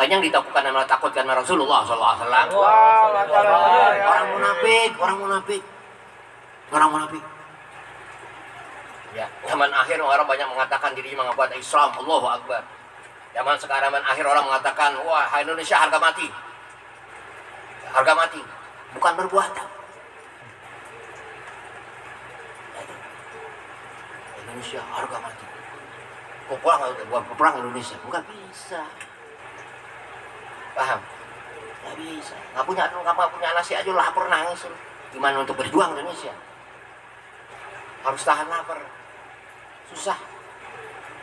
Banyak ditakukan dan takutkan Rasulullah SAW. Orang munafik. Ya, zaman akhir orang banyak mengatakan dirinya mengaku Islam, Allahu Akbar. Zaman sekarang akhir orang mengatakan, wah Indonesia harga mati. Harga mati, bukan perbuatan. Indonesia harga mati. Kok perang Indonesia? Bukan bisa. Paham? Nggak bisa. Nggak punya nasi aja lapar nangis. Gimana untuk berjuang Indonesia? Harus tahan lapar. Susah.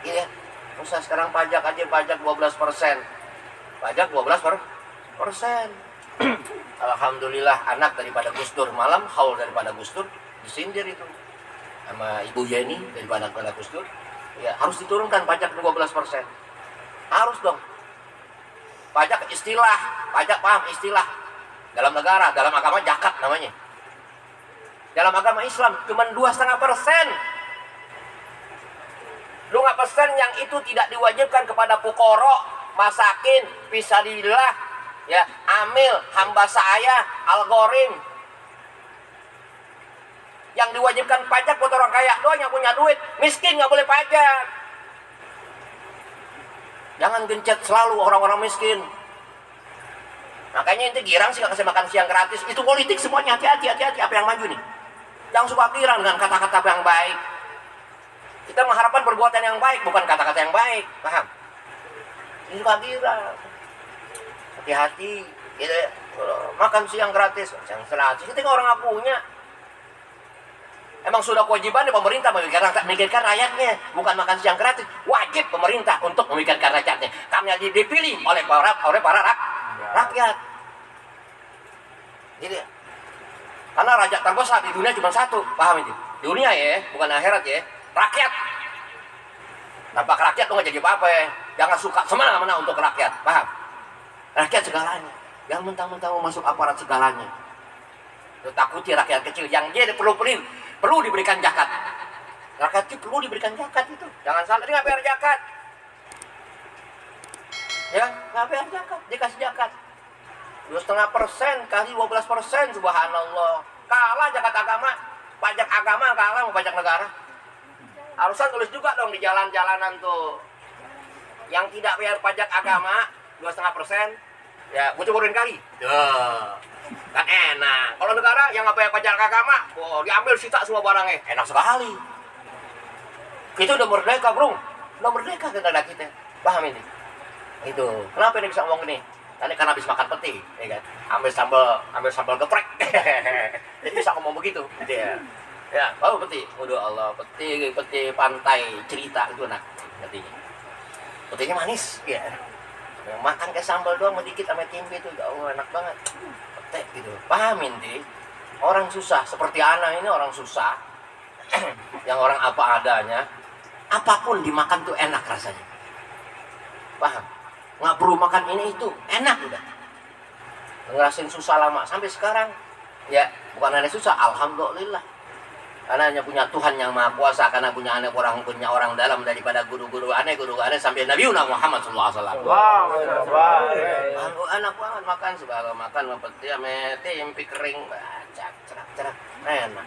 Iya. Susah sekarang pajak 12%. Pajak 12%. Alhamdulillah anak daripada Gus Dur malam haul daripada Gus Dur disindir itu sama Ibu Yeni daripada Gus Dur. Ya, harus diturunkan pajak 12%. Harus dong. Pajak istilah, pajak paham istilah. Dalam negara, dalam agama zakat namanya. Dalam agama Islam cuma 2,5%. 2% yang itu tidak diwajibkan kepada fuqara, masakin, fisabilillah, ya, amil, hamba saya, algorim. Yang diwajibkan pajak buat orang kaya doang yang punya duit, miskin nggak boleh pajak. Jangan gencet selalu orang-orang miskin. Makanya itu girang sih kasih makan siang gratis. Itu politik semuanya, hati-hati apa yang maju nih. Jangan suka girang dengan kata-kata yang baik. Kita mengharapkan perbuatan yang baik, bukan kata-kata yang baik, paham? Ini suka girang. Hati-hati, gitu ya. Makan siang gratis, siang gratis. Kita orang nggak punya. Emang sudah kewajiban pemerintah memikirkan rakyatnya, bukan makan siang gratis. Wajib pemerintah untuk memikirkan rakyatnya. Kami dipilih oleh para rakyat. Jadi, karena raja terbesar di dunia cuma satu, paham itu? Di dunia ya, bukan akhirat ya. Rakyat. Nampak rakyat tuh nggak jadi apa-apa ya. Jangan suka semena-mena untuk rakyat, paham? Rakyat segalanya. Jangan mentang-mentang masuk aparat segalanya. Lu takuti rakyat kecil yang dia perlu diberikan zakat. Rakyat kecil perlu diberikan zakat itu. Jangan salah, dia nggak bayar zakat. Ya, nggak bayar zakat, dikasih zakat. 2,5% kali 12%, subhanallah. Kalah zakat agama, pajak agama kalah sama pajak negara. Harusnya tulis juga dong di jalan-jalanan tuh. Yang tidak bayar pajak agama 2,5%, ya gue cobain kali. Kan enak. Kalau negara yang nggak bayar pajak agama, diambil sita semua barangnya, enak sekali. Kita udah merdeka, bro. Udah merdeka negara kita. Paham ini? Itu. Kenapa ini bisa ngomong gini? Karena habis makan peti, ya kan? Ambil sambal geprek. Jadi bisa ngomong begitu. Ya. Ya, tahu peti. Waduh Allah, peti pantai cerita itu enak. Petinya manis, ya. Makan kayak sambal doang sedikit sama tempe itu, enak banget. Peti gitu. Paham inti? Orang susah seperti anak ini orang susah. Yang orang apa adanya, apapun dimakan tuh enak rasanya. Paham? Nggak perlu makan ini itu, enak udah. Ngerasain susah lama sampai sekarang. Ya, bukan hanya susah, alhamdulillah. Karena hanya punya Tuhan yang Maha Kuasa, karena punya orang dalam daripada guru-guru aneh sampai Nabi Muhammad SAW. Enak banget makan, segala makan peti ame tempe kering, cerak, enak.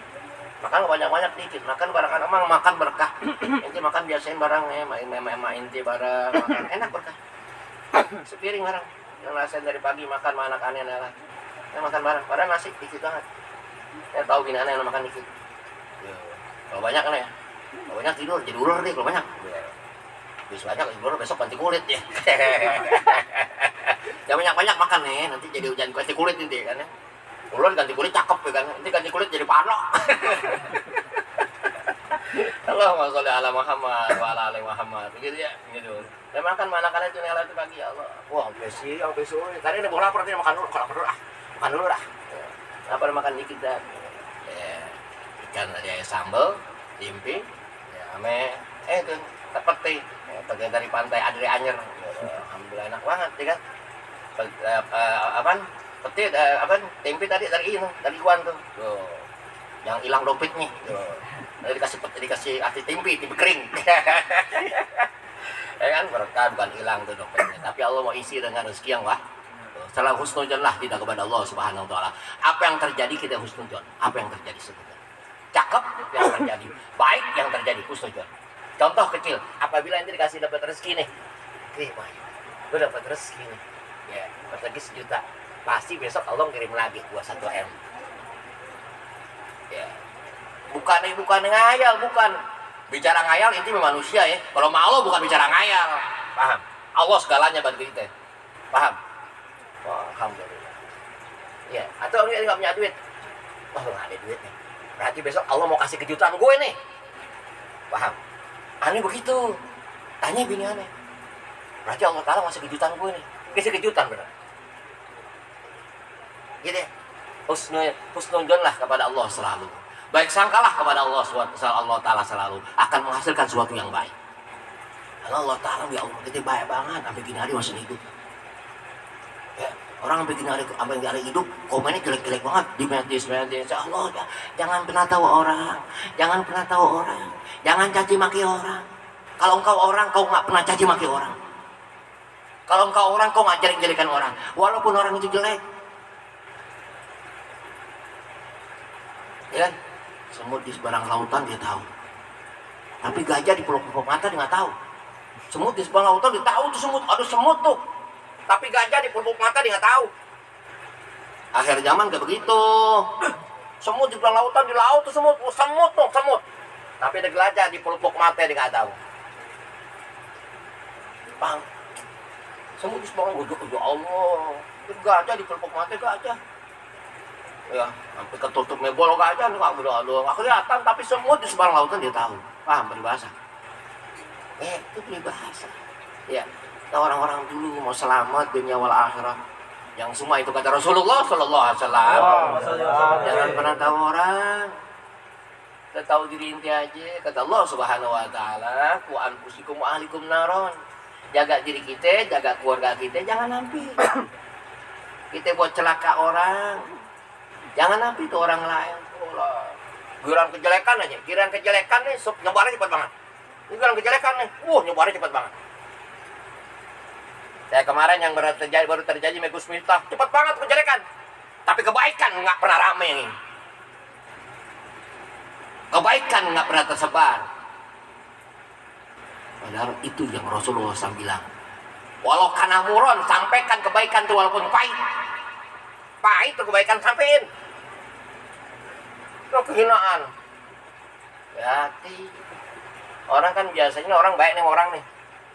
Makan banyak-banyak dikit, makan barang emang makan berkah. Inti makan biasain barangnya, inti barang makan enak berkah. Sepiring barang, yang rasain dari pagi makan sama anak aneh lah. Makan barang nasi dikit banget. Saya tahu gini aneh yang makan dikit. Kalau banyak kan ya, kalau banyak tidur jadi ular deh kalau banyak. Bisa banyak tidur besok ganti kulit ya. Jangan banyak makan nih, nanti jadi ganti kulit nanti kan ya. Ular ganti kulit cakep ya kan, nanti ganti kulit jadi panok. Allahumma sholli ala Muhammad wa ala ali Muhammad. Begitu ya, gitu. Dan makan anak-anak itu nyala itu pagi ya Allah. Wah, besi. Tadi ada bola lapar makan dulu, makan dulu lah. Apa makan dikit dah. Ikan ada sambal, tempe, ya ame itu peti, bagian dari pantai Adri Anyer. Alhamdulillah enak banget, ya kan? Peti, tempe tadi dari Iwan tuh. Yang hilang dompetnya. Tadi dikasih tempe kering. Ya kan, berkah bukan hilang tuh dompetnya, tapi Allah mau isi dengan rezeki yang wah. Setelah husnuzon lah kita kepada Allah Subhanahu wa taala. Apa yang terjadi kita husnuzon. Apa yang terjadi sebenarnya? Cakep yang terjadi, baik yang terjadi husnuzon. Contoh kecil, apabila ente dikasih dapat rezeki nih. Wah, lu dapat rezeki nih. Ya, dapat rezeki 1 juta. Pasti besok Allah kirim lagi gua 1 M. Ya. Bukan ngayal, bukan. Bicara ngayal inti manusia ya. Kalau sama Allah bukan bicara ngayal. Paham? Allah segalanya bagi kita. Paham? Wah, alhamdulillah. Ya, atau dia nggak punya duit. Wah, lu nggak ada duit nih. Berarti besok Allah mau kasih kejutan gue nih. Paham? Aneh begitu. Tanya bini aneh. Berarti Allah Ta'ala ngasih kejutan gue nih. Kasih kejutan benar. Gitu ya. Husnuzon lah kepada Allah selalu. Baik sangkalah kepada Allah Ta'ala selalu akan menghasilkan sesuatu yang baik. Karena Allah Ta'ala ya Allah kita baik banget sampai gini hari masih hidup. Ya, orang sampai gini hari hidup komennya jelek-jelek banget di media. Allah jangan pernah tahu orang, jangan caci maki orang. Kalau engkau orang, kau nggak pernah caci maki orang. Kalau engkau orang, kau nggak jelek-jelekan orang, walaupun orang itu jelek. Ya kan? Semut di seberang lautan dia tahu. Tapi gajah di pelupuk mata dia nggak tahu. Semut di seberang lautan dia tahu tuh semut, ada semut tuh. Tapi gajah di pelupuk mata dia nggak tahu. Akhir zaman kayak begitu. Semut di seberang lautan di laut tuh semut tuh semut. Tapi ada gajah di pelupuk mata dia nggak tahu. Bang, semut di seberang lautan, Allah. Gajah di pelupuk mata gajah. Ya, sampai ketutup mebol gajah nggak kelihatan, tapi semut di seberang lautan dia tahu. Paham peribahasa? Itu peribahasa. Ya, orang-orang dulu mau selamat dunia wal akhirat. Yang semua itu kata Rasulullah Sallallahu Alaihi Wasallam. Jangan pernah tahu orang. Kita tahu diri inti aja. Kata Allah Subhanahu Wa Taala, "Ku anfusikum wa ahlikum naron." Jaga diri kita, jaga keluarga kita, jangan nampi. Kita buat celaka orang. Jangan nampi itu orang lain. Giliran kejelekan aja. Giliran kejelekan nih, nyebarnya cepat banget. Giliran kejelekan nih, nyebarnya cepat banget. Saya kemarin yang baru terjadi Megus Miftah, cepat banget kejelekan. Tapi kebaikan nggak pernah rame nih. Kebaikan nggak pernah tersebar. Padahal itu yang Rasulullah SAW bilang. Walau kana muron, sampaikan kebaikan itu walaupun pahit. Pahit itu kebaikan sampein. Itu kehinaan. Hati. Orang kan biasanya orang baik nih orang nih.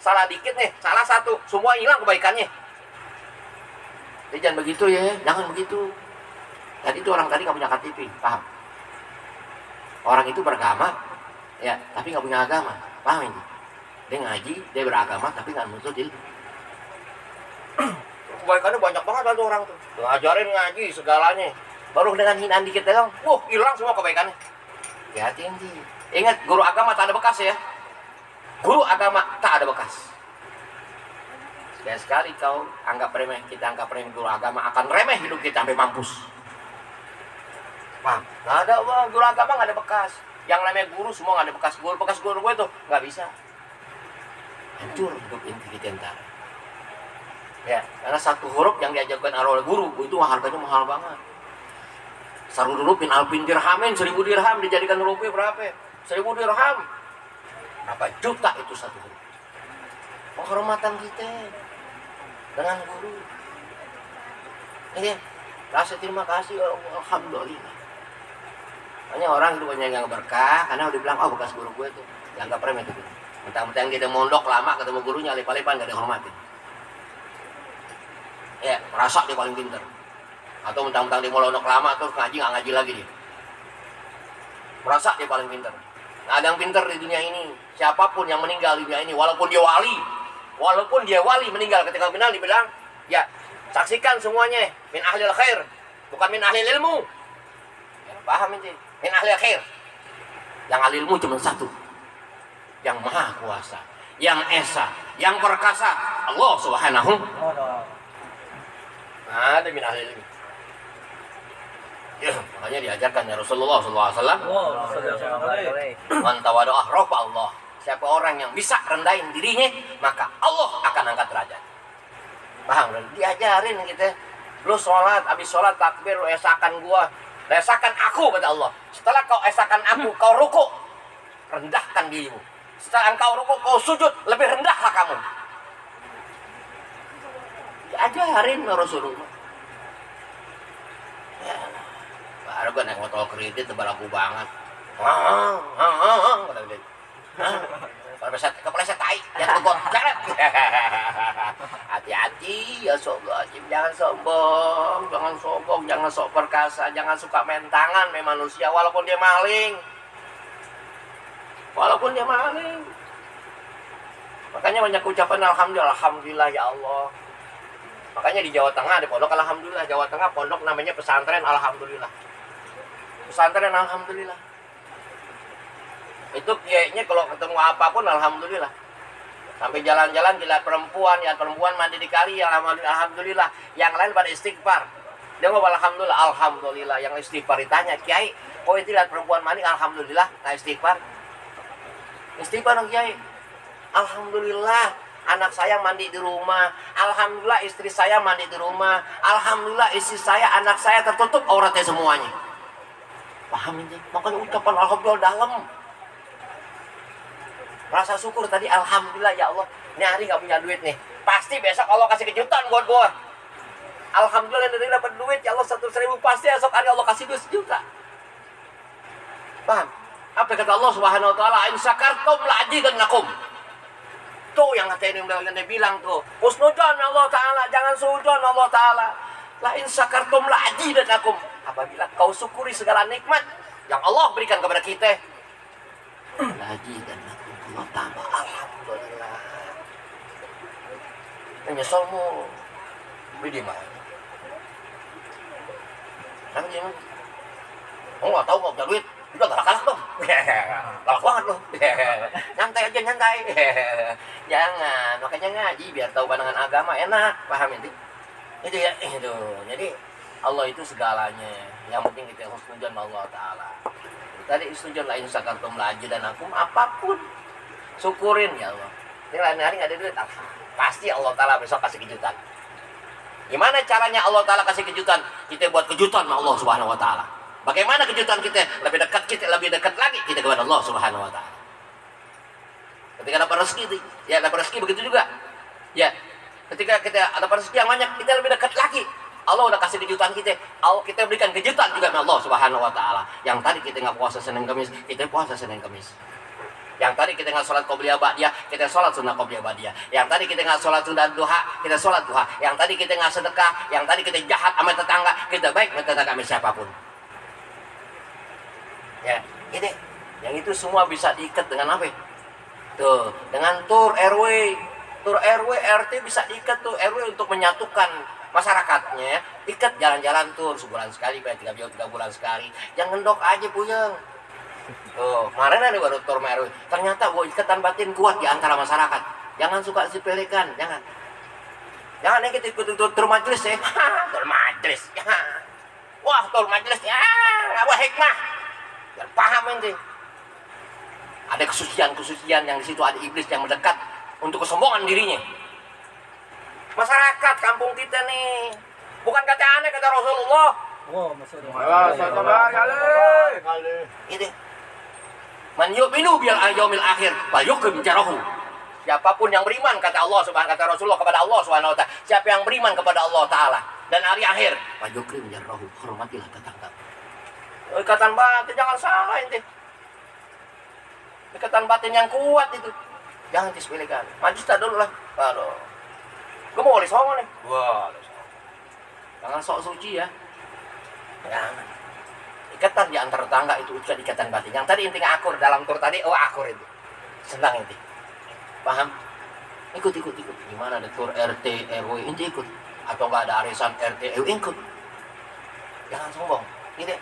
Salah dikit nih, salah satu, semua hilang kebaikannya. Jadi jangan begitu ya, jangan begitu. Tadi itu orang tadi nggak punya KTP, paham? Orang itu beragama, ya, tapi nggak punya agama, paham ini? Dia ngaji, dia beragama, tapi nggak menuntut ilmu. Kebaikannya banyak banget tuh orang tuh. Ngajarin ngaji segalanya. Baru dengan hinaan dikit doang, hilang semua kebaikannya. Hati-hati. Ingat, guru agama tak ada bekas ya. Guru agama tak ada bekas. Sekali kau anggap remeh, kita anggap remeh guru agama, akan remeh hidup kita sampai mampus. Paham? Nggak ada, guru agama nggak ada bekas. Yang namanya guru semua nggak ada bekas. Bekas guru gue tuh nggak bisa. Hancur hidup inti kita ntar. Ya, karena satu huruf yang diajarkan oleh guru itu harganya mahal banget. Satu huruf bin alpin dirhamin, 1000 dirham dijadikan rupiah berapa? 1000 dirham. Berapa juta itu satu huruf? Penghormatan kita dengan guru. Ini rasa terima kasih, alhamdulillah. Hanya orang itu banyak yang berkah karena udah bilang, bekas guru gue tuh dianggap remeh itu. Mentang-mentang kita mondok lama ketemu gurunya lip-lipan gak dihormatin. Ya, merasa dia paling pintar. Atau mentang-mentang dia mau mondok lama terus ngaji nggak ngaji lagi dia. Merasa dia paling pintar. Nah, ada yang pintar di dunia ini. Siapapun yang meninggal di dunia ini, walaupun dia wali meninggal ketika meninggal dibilang, ya saksikan semuanya min ahlil khair, bukan min ahlil ilmu. Ya, paham ini? Min ahlil khair. Yang ahli ilmu cuma satu, yang maha kuasa, yang esa, yang perkasa, Allah Subhanahu. Ada min ahlil ilmu. Ya, makanya diajarkan ya Rasulullah SAW. Man tawadu'ah rafa Allah. siapa orang yang bisa rendahin dirinya, maka Allah akan angkat derajat. Paham? Diajarin gitu. Lu sholat, habis sholat takbir, lu esakan gua, esakan aku, kata Allah. Setelah kau esakan aku, kau ruku, rendahkan dirimu. Setelah engkau ruku, kau sujud, lebih rendahlah kamu. Diajarin Rasulullah. Ya, baru gua naik motor kredit, berlaku banget. Kata dia. Kepleset tai, jatuh got, jangan. Hati-hati ya sobat, jangan sombong, jangan sok perkasa, jangan suka main tangan main manusia walaupun dia maling. Makanya banyak ucapan alhamdulillah ya Allah. Makanya di Jawa Tengah ada pondok alhamdulillah, Jawa Tengah pondok namanya pesantren alhamdulillah. Pesantren alhamdulillah. Itu kayaknya kalau ketemu apapun alhamdulillah. Sampai jalan-jalan dilihat perempuan, ya perempuan mandi di kali, ya alhamdulillah. Yang lain pada istighfar. Dia ngomong alhamdulillah. Yang istighfar ditanya, Kiai, kok itu lihat perempuan mandi alhamdulillah, nah istighfar. Istighfar dong Kiai. Alhamdulillah anak saya mandi di rumah. Alhamdulillah istri saya mandi di rumah. Alhamdulillah istri saya, anak saya tertutup auratnya semuanya. Paham ini? Makanya ucapan alhamdulillah dalam. Rasa syukur tadi, alhamdulillah ya Allah. Ini hari gak punya duit nih, pasti besok Allah kasih kejutan buat gue. Alhamdulillah ini dapat duit ya Allah 100.000, pasti esok hari Allah kasih 2 juta. Paham? Apa kata Allah Subhanahu wa taala? In syakartum la'azidannakum. Tuh yang kata ini dia bilang tuh, husnudzon Allah taala, jangan suudzon Allah taala. La in syakartum la'azidannakum. Apabila kau syukuri segala nikmat yang Allah berikan kepada kita, la'azidannakum. Allah tambah alhamdulillah. Menyesalmu beli mana? Kan dia mah. Oh nggak tahu nggak punya duit, udah galak-galak dong. Galak banget loh. Nyantai aja nyantai. Jangan, makanya ngaji biar tahu pandangan agama enak, paham ini? Itu ya, itu. Jadi Allah itu segalanya. Yang penting kita husnudzon Allah Taala. Tadi husnudzon lain syakartum la'azidannakum, apapun syukurin ya Allah. Ini lain hari nggak ada duit, pasti Allah Taala besok kasih kejutan. Gimana caranya Allah Taala kasih kejutan? Kita buat kejutan sama Allah Subhanahu Wa Taala. Bagaimana kejutan kita? Lebih dekat lagi kita kepada Allah Subhanahu Wa Taala. Ketika dapat rezeki, ya dapat rezeki begitu juga. Ya, ketika kita dapat rezeki yang banyak, kita lebih dekat lagi. Allah udah kasih kejutan kita. Allah kita berikan kejutan juga sama Allah Subhanahu Wa Taala. Yang tadi kita nggak puasa Senin Kamis, kita puasa Senin Kamis. Yang tadi kita nggak sholat qobliyah ba'diyah, kita sholat sunnah qobliyah ba'diyah. Yang tadi kita nggak sholat sunnah duha, kita sholat duha. Yang tadi kita nggak sedekah, yang tadi kita jahat sama tetangga, kita baik sama tetangga sama siapapun. Ya, ini, yang itu semua bisa diikat dengan apa? Tuh, dengan tur RW, RT bisa diikat tuh RW untuk menyatukan masyarakatnya. Ikat jalan-jalan tur sebulan sekali, 3 bulan sekali. Jangan ngendok aja puyeng. Oh, kemarin ada baru tur RW. Ternyata ikatan batin kuat di antara masyarakat. Jangan suka sepelekan, jangan. Jangan yang kita ikut tur majelis ya. Tur majelis. Ya. Wah, tur majelis ya. Apa hikmah? Biar paham ente. Ada kesucian yang di situ, ada iblis yang mendekat untuk kesombongan dirinya. Masyarakat kampung kita nih, bukan kata aneh kata Rasulullah. Oh, masyaallah. Itu. Man yu'minu bil yaumil akhir wa yukrim jarahu. Siapapun yang beriman kata Allah Subhanahu kata Rasulullah kepada Allah Subhanahu wa taala, siapa yang beriman kepada Allah taala dan hari akhir, wa yukrim jarahu, hormatilah tetangga. Ikatan batin jangan salah ente. Ikatan batin yang kuat itu. Jangan disepelekan. Maju tak dulu lah. Aduh. Gue mau wali songo nih. Wah, jangan sok suci ya. Jangan. Ikatan di antara tetangga itu ikatan batin. Yang tadi intinya akur dalam tur tadi, akur itu. Senang inti. Paham? Ikut. Gimana ada tur RT, RW, inti ikut. Atau nggak ada arisan RT, RW, ikut. Jangan sombong. Ini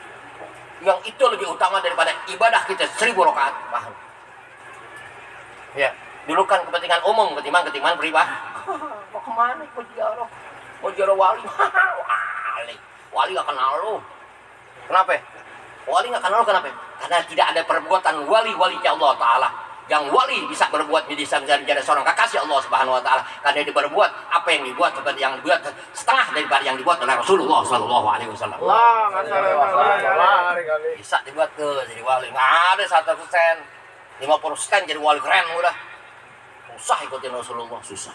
yang itu lebih utama daripada ibadah kita 1000 rakaat. Paham? Ya, dulu kan kepentingan umum ketimbang pribadi. Mau kemana? Mau ziarah wali. Wali gak kenal lu. Kenapa? Wali gak kenal lu kenapa? Karena tidak ada perbuatan wali-wali Allah Ta'ala yang wali bisa berbuat bisa menjadi seorang kekasih Allah Subhanahu wa taala karena dia berbuat apa yang dibuat seperti yang dibuat setengah daripada yang dibuat oleh Rasulullah sallallahu alaihi wasallam. Bisa dibuat tuh jadi wali. Nggak ada 100%, 50% jadi wali keren udah. Susah ikutin Rasulullah, susah.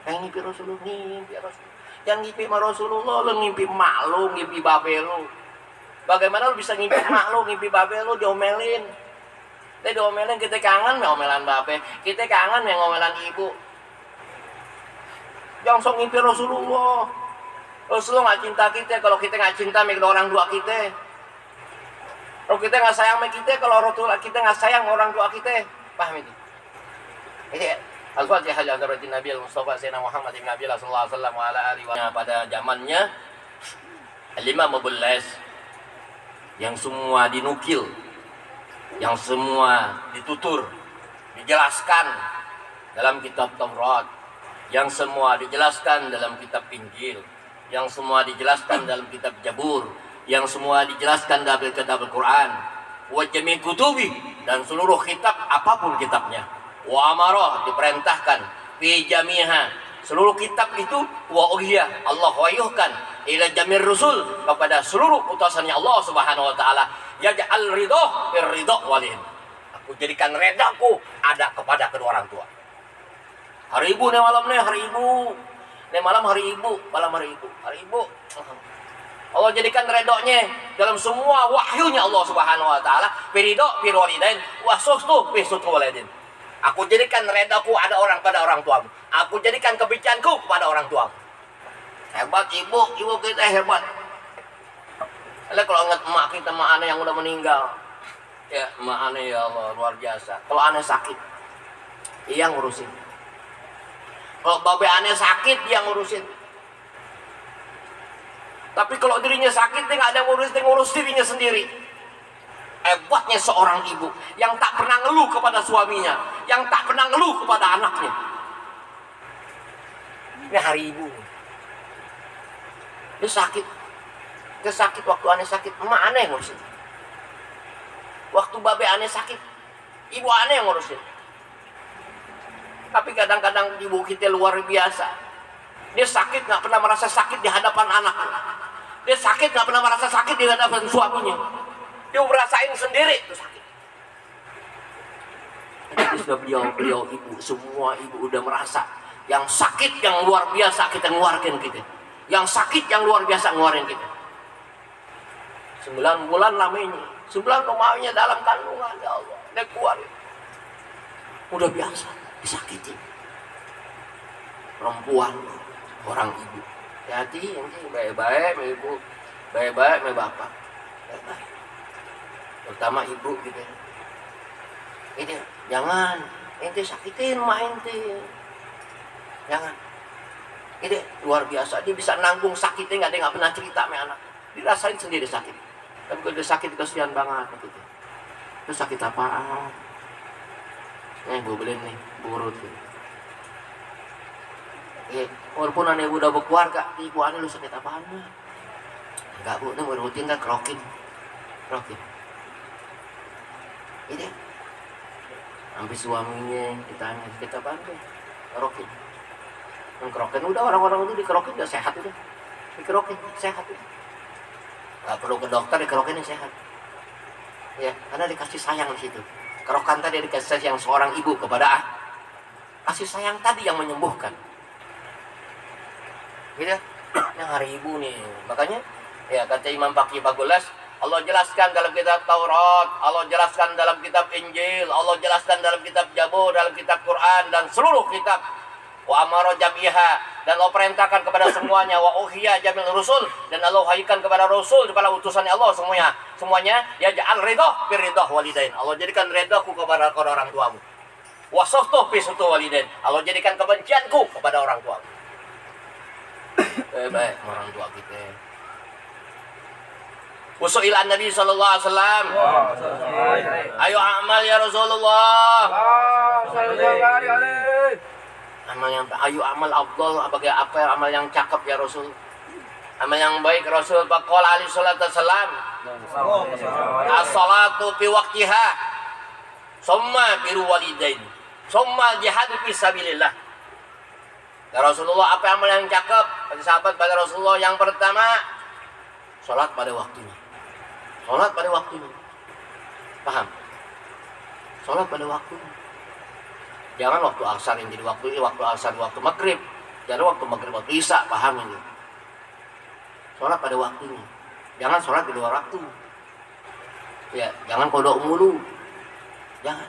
Yang ngimpi Rasulullah, ngimpi Rasulullah. Yang ngimpi sama Rasulullah, lu ngimpi emak lu, ngimpi babe lu. Bagaimana lu bisa ngimpi emak lu, ngimpi babe lu, diomelin. Dia diomelin, kita kangen ngomelan babe, kita kangen ngomelan ibu. Jangan sok ngimpi Rasulullah. Rasulullah nggak cinta kita, kalau kita nggak cinta sama orang tua kita. Kalau kita nggak sayang sama kita, kalau Rasulullah kita nggak sayang orang tua kita. Paham itu? Ini Al-Fatihah Al-Hadratin Nabi Al-Mustafa Sayyidina Muhammad ibn Abdillah sallallahu alaihi wasallam wa ala alihi wa pada zamannya Al-Imam Abul Lais yang semua dinukil, yang semua ditutur, dijelaskan dalam kitab Taurat, yang semua dijelaskan dalam kitab Injil, yang semua dijelaskan dalam kitab Jabur, yang semua dijelaskan dalam kitab Al-Quran, wa jami' kutubi, dan seluruh kitab apapun kitabnya. Wa amarah, diperintahkan fi jamiha, seluruh kitab itu wa uhiya, Allah wahyuhkan ila jamir rusul, kepada seluruh utusannya Allah Subhanahu wa taala, yaj'al ridha bir ridha walin, aku jadikan redaku ada kepada kedua orang tua. Hari ibu nih malam nih, hari ibu nih malam, hari ibu malam, hari ibu, hari ibu. Allah jadikan redonya dalam semua wahyunya Allah Subhanahu wa taala, biridho bir walidain wa suhtu bi suhtu walidin. Aku jadikan redaku ada orang pada orang tuamu. Aku jadikan kebijakanku kepada orang tuamu. Hebat ibu kita hebat. Kalau ingat emak kita, emak aneh yang udah meninggal. Ya, emak aneh ya Allah, luar biasa. Kalau aneh sakit, dia ngurusin. Kalau babe aneh sakit, dia ngurusin. Tapi kalau dirinya sakit, dia nggak ada dia ngurus dirinya sendiri. Hebatnya seorang ibu yang tak pernah ngeluh kepada suaminya, yang tak pernah ngeluh kepada anaknya. Ini hari ibu. Dia sakit. Dia sakit waktu aneh sakit, emak aneh yang ngurusin. Waktu babe aneh sakit, ibu aneh yang ngurusin. Tapi kadang-kadang ibu kita luar biasa. Dia sakit nggak pernah merasa sakit di hadapan anak. Dia sakit nggak pernah merasa sakit di hadapan suaminya. Dia merasain sendiri itu sakit. Jadi sudah beliau ibu, semua ibu udah merasa yang sakit yang luar biasa kita ngeluarin kita, yang sakit yang luar biasa ngeluarin kita. 9 bulan lamanya, 9 lamanya dalam kandungan, ya Allah, dia keluarin. Udah biasa disakiti. Perempuan, orang ibu, hati ini baik-baik, ibu, baik-baik, bapak, baik-baik. Terutama ibu gitu. Ini jangan ente sakitin mak ente. Jangan. Ini luar biasa, dia bisa nanggung sakitnya, dia nggak pernah cerita sama anak. Dirasain sendiri sakit. Tapi kalau dia sakit kasihan banget gitu. Itu sakit apaan? Gue beliin nih, burut gitu. Ya, walaupun aneh udah berkeluarga, ibu aneh lu sakit apaan? Enggak bu, ini rutin kan kerokin. Ini sampai suaminya ditanya kita bantu kerokin, kerokin udah orang-orang itu dikerokin udah sehat udah, dikerokin sehat udah, nggak perlu ke dokter, dikerokin yang sehat, ya karena dikasih sayang di situ. Kerokan tadi dikasih sayang seorang ibu kepada kasih sayang tadi yang menyembuhkan, gitu. Yang hari ibu nih, makanya ya kata Imam Baqi Bagulas, Allah jelaskan dalam kitab Taurat, Allah jelaskan dalam kitab Injil, Allah jelaskan dalam kitab Jabur, dalam kitab Quran, dan seluruh kitab. Wa amara jamiha, dan Allah perintahkan kepada semuanya. Wa uhiya jamil rusul, dan Allah wahyukan kepada Rasul, kepada utusannya Allah semuanya. Ya ja'al ridha bir ridha walidain, Allah jadikan redaku kepada orang tuamu. Wa suhtu bi suhtu walidain, Allah jadikan kebencianku kepada orang tuamu. Baik orang tua kita. Usu'il an-Nabi sallallahu alaihi wasallam. Ayo amal ya Rasulullah. Amal yang ayo amal afdal, apa amal yang cakep ya Rasul? Amal yang baik Rasul. Faqala alaihi salatu wassalam, as-salatu fi waqtiha. summa biru walidain, summa jihadu fisabilillah. Ya Rasulullah, apa amal yang cakep? Kata sahabat pada Rasulullah, yang pertama salat pada waktunya. Salat pada waktunya. Paham? Salat pada waktunya. Jangan waktu asar yang jadi waktu ini, waktu asar, waktu maghrib. Jangan waktu maghrib, waktu isya. Paham ini? Salat pada waktunya. Jangan salat di luar waktu. Ya, jangan kodok mulu. Jangan.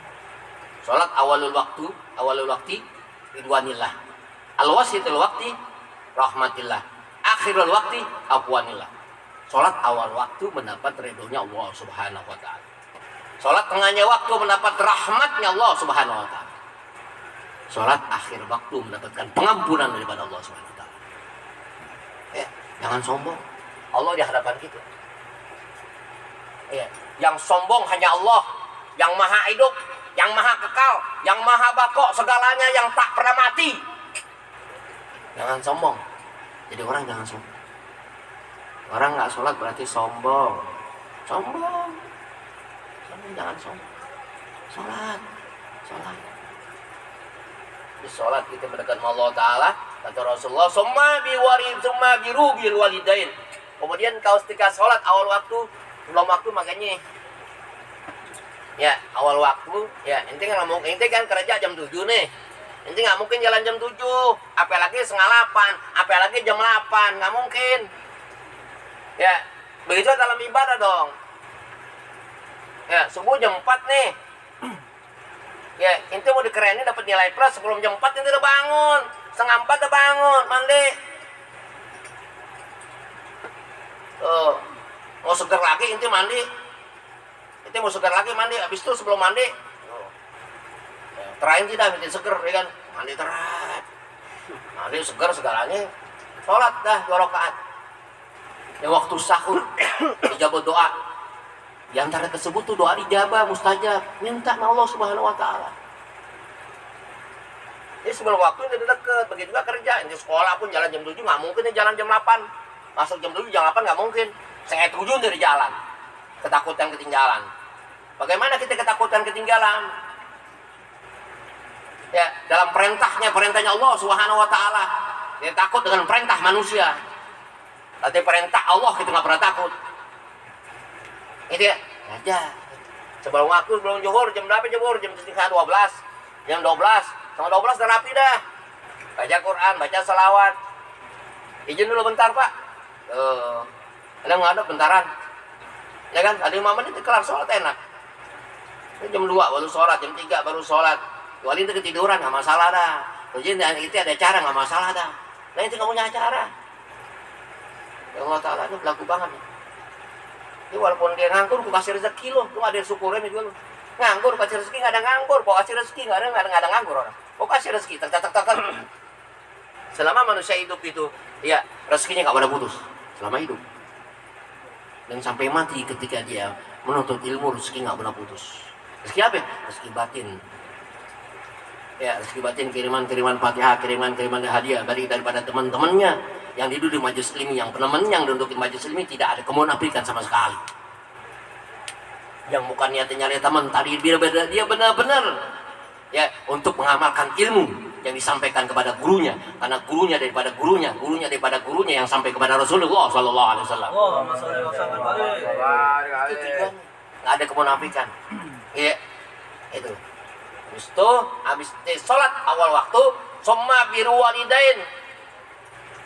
Salat awalul waktu ridwanillah. Al-wasitul waktu rahmatillah. Akhirul waktu afwanillah. Salat awal waktu mendapat ridhonya Allah Subhanahu wa taala. Salat tengahnya waktu mendapat rahmatnya Allah Subhanahu wa taala. Salat akhir waktu mendapatkan pengampunan daripada Allah Subhanahu wa taala. Ya, jangan sombong. Allah di hadapan kita. Ya, yang sombong hanya Allah, yang maha hidup, yang maha kekal, yang maha bako, segalanya, yang tak pernah mati. Jangan sombong. Jadi orang jangan sombong. Orang nggak sholat berarti sombong. Sombong. Jangan sombong. Sholat. Di sholat kita mendekat Allah Ta'ala. Kata Rasulullah, summa biru bil walidain. Kemudian kau ketika sholat awal waktu, belum waktu makanya. Ya, awal waktu. Ya, ente kan kerja jam 7 nih. Ente nggak mungkin jalan jam 7. Apalagi setengah 8. Apalagi jam 8. Nggak mungkin. Ya, begitu dalam ibadah dong. Ya, subuh jam 4 nih. Ya, ente mau dikerenin dapat nilai plus sebelum jam 4 ente udah bangun. Setengah 4 udah bangun, mandi. Tuh, mau seger lagi ente mandi. Ente mau seger lagi mandi, habis itu sebelum mandi. Ya, terakhir tidak ente seger, ya kan? Mandi terakhir. Mandi seger segalanya. Sholat dah 2 rakaat. Ya, waktu sahur dijabah doa. Di antara tersebut tuh doa dijabah, mustajab. Minta sama Allah Subhanahu wa taala. Ini sebelum waktu udah deket. Begitu juga kerja. Di sekolah pun jalan jam 7 nggak mungkin jalan jam 8. Masuk jam 7 jam 8 nggak mungkin. Setengah 7 dari jalan. Ketakutan ketinggalan. Bagaimana kita ketakutan ketinggalan? Ya, dalam perintahnya Allah Subhanahu wa taala. Dia takut dengan perintah manusia. Tapi perintah Allah kita nggak pernah takut. Itu ya, aja. Sebelum waktu, sebelum zuhur, jam berapa zuhur? Jam 12. Jam 12. Sama 12 udah rapi dah. Baca Quran, baca salawat. Izin dulu bentar, Pak. Ada ngadep bentaran. Ya kan? Ada 5 menit kelar sholat enak. Jam 2 baru sholat, jam 3 baru sholat. Kecuali itu ketiduran, nggak masalah dah. Ujian itu ada acara, nggak masalah dah. Nah itu nggak punya acara. Ya Allah Ta'ala itu berlaku banget. Jadi walaupun dia nganggur, aku kasih rezeki lo. Lu ada syukurin juga lo. Nganggur, kasih rezeki nggak ada nganggur. Kau kasih rezeki nggak ada nganggur orang. Kau kasih rezeki, tak. Selama manusia hidup itu, ya rezekinya nggak pada putus. Selama hidup. Dan sampai mati ketika dia menuntut ilmu, rezeki nggak pernah putus. Rezeki apa? Rezeki batin. Ya, rezeki batin, kiriman Fatihah, kiriman hadiah daripada teman-temannya yang duduk di majelis ilmi, yang teman yang duduk di majelis ilmi tidak ada kemunafikan sama sekali. Yang bukan niatnya nyari teman, tadi dia benar-benar ya untuk mengamalkan ilmu yang disampaikan kepada gurunya, karena gurunya daripada gurunya yang sampai kepada Rasulullah Sallallahu Alaihi Wasallam. Itu tujuan, nggak ada kemunafikan. Iya, itu. Habis sholat awal waktu, summa biru walidain.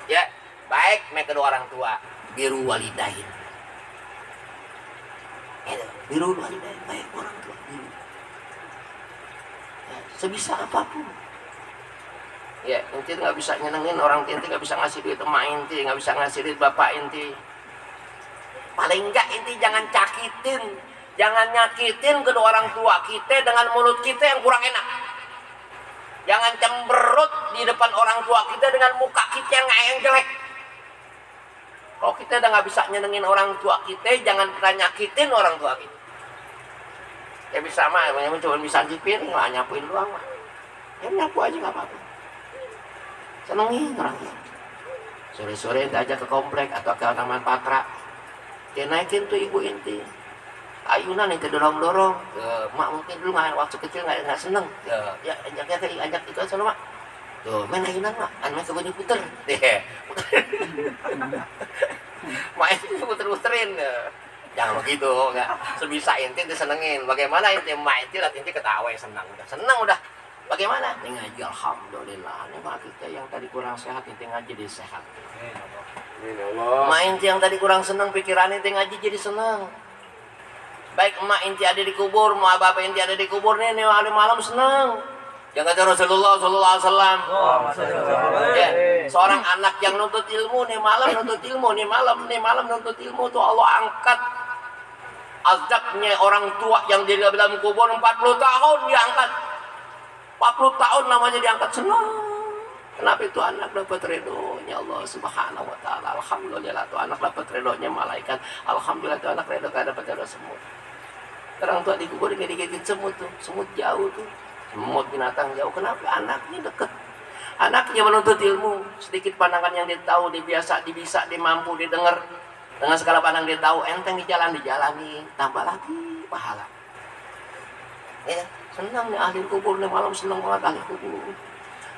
Ya, baik sama kedua orang tua. Biru walidain. Biru walidain, baik orang tua. Biru. Ya, sebisa apapun. Ya, inti nggak bisa nyenengin orang inti, nggak bisa ngasih duit emak inti, nggak bisa ngasih duit bapak inti. Paling enggak inti jangan nyakitin kedua orang tua kita dengan mulut kita yang kurang enak. Jangan cemberut di depan orang tua kita dengan muka kita yang jelek. Kalau kita udah nggak bisa nyenengin orang tua kita, jangan pernah nyakitin orang tua kita. Ya bisa mah, emang cuma bisa nyipin, nggak nyapuin doang mah. Ya nyapu aja nggak apa-apa. Senengin orang tua. Sore-sore aja ke komplek atau ke Taman Patra. Dia naikin tuh ibu inti. ayunan ente dorong-dorong. Mak mungkin dulu nggak waktu kecil nggak seneng. Ya ajak itu aja mak. Tuh main ayunan mak, main ke bunyi puter. Main puter-puterin. Jangan begitu, nggak sebisa ente disenengin. Bagaimana ente mak ente lihat ente ketawa senang udah. Bagaimana? Ini ngaji alhamdulillah. Ini mak kita yang tadi kurang sehat ente ngaji jadi sehat. Mak ente yang tadi kurang senang pikiran ente ngaji jadi senang. Baik emak ente ada di kubur, mau bapak ente ada di kubur nih hari malam senang. Yang kata Rasulullah sallallahu alaihi wasallam. Ya, seorang anak yang nuntut ilmu nih malam nuntut ilmu nih malam nuntut ilmu tuh Allah angkat azabnya orang tua yang di dalam kubur 40 tahun diangkat. 40 tahun namanya diangkat senang. Kenapa itu anak dapat ridhonya Allah Subhanahu wa taala. Alhamdulillah tuh anak dapat ridhonya malaikat. Alhamdulillah tuh anak ridho kada dapat ridho semut. Orang tua di kubur digigit semut tuh, semut jauh tuh. Semut binatang jauh. Kenapa? Anaknya dekat. Anaknya menuntut ilmu. Sedikit pandangan yang dia tahu, dia biasa, dia bisa, dia mampu, dia dengar. Dengan segala pandang dia tahu, enteng di jalan, dijalani. Tambah lagi pahala. Ya, senang nih ahli kubur nih malam senang banget ahli kubur.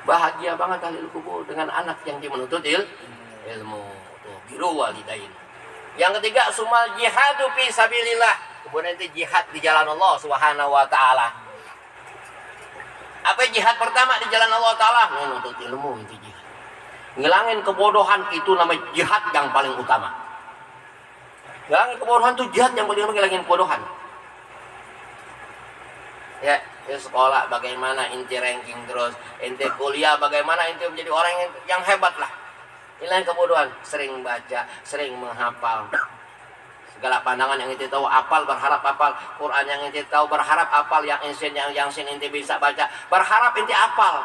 Bahagia banget ahli kubur dengan anak yang dia menuntut ilmu. Tuh, biru walidain. Yang ketiga, sumal jihadu fi sabilillah. Kemudian itu jihad di jalan Allah Subhanahu wa taala. Apa jihad pertama di jalan Allah Ta'ala? Menuntut ilmu itu jihad. Ngilangin kebodohan itu namanya jihad yang paling utama. Ngilangin kebodohan itu jihad yang paling utama, ngilangin kebodohan. Ya, di sekolah bagaimana inti ranking terus, inti kuliah bagaimana inti menjadi orang yang hebat lah. Ngilangin kebodohan, sering baca, sering menghafal. Segala pandangan yang ente tahu apal, berharap apal. Quran yang ente tahu berharap apal, yang sin ente bisa baca berharap ente apal.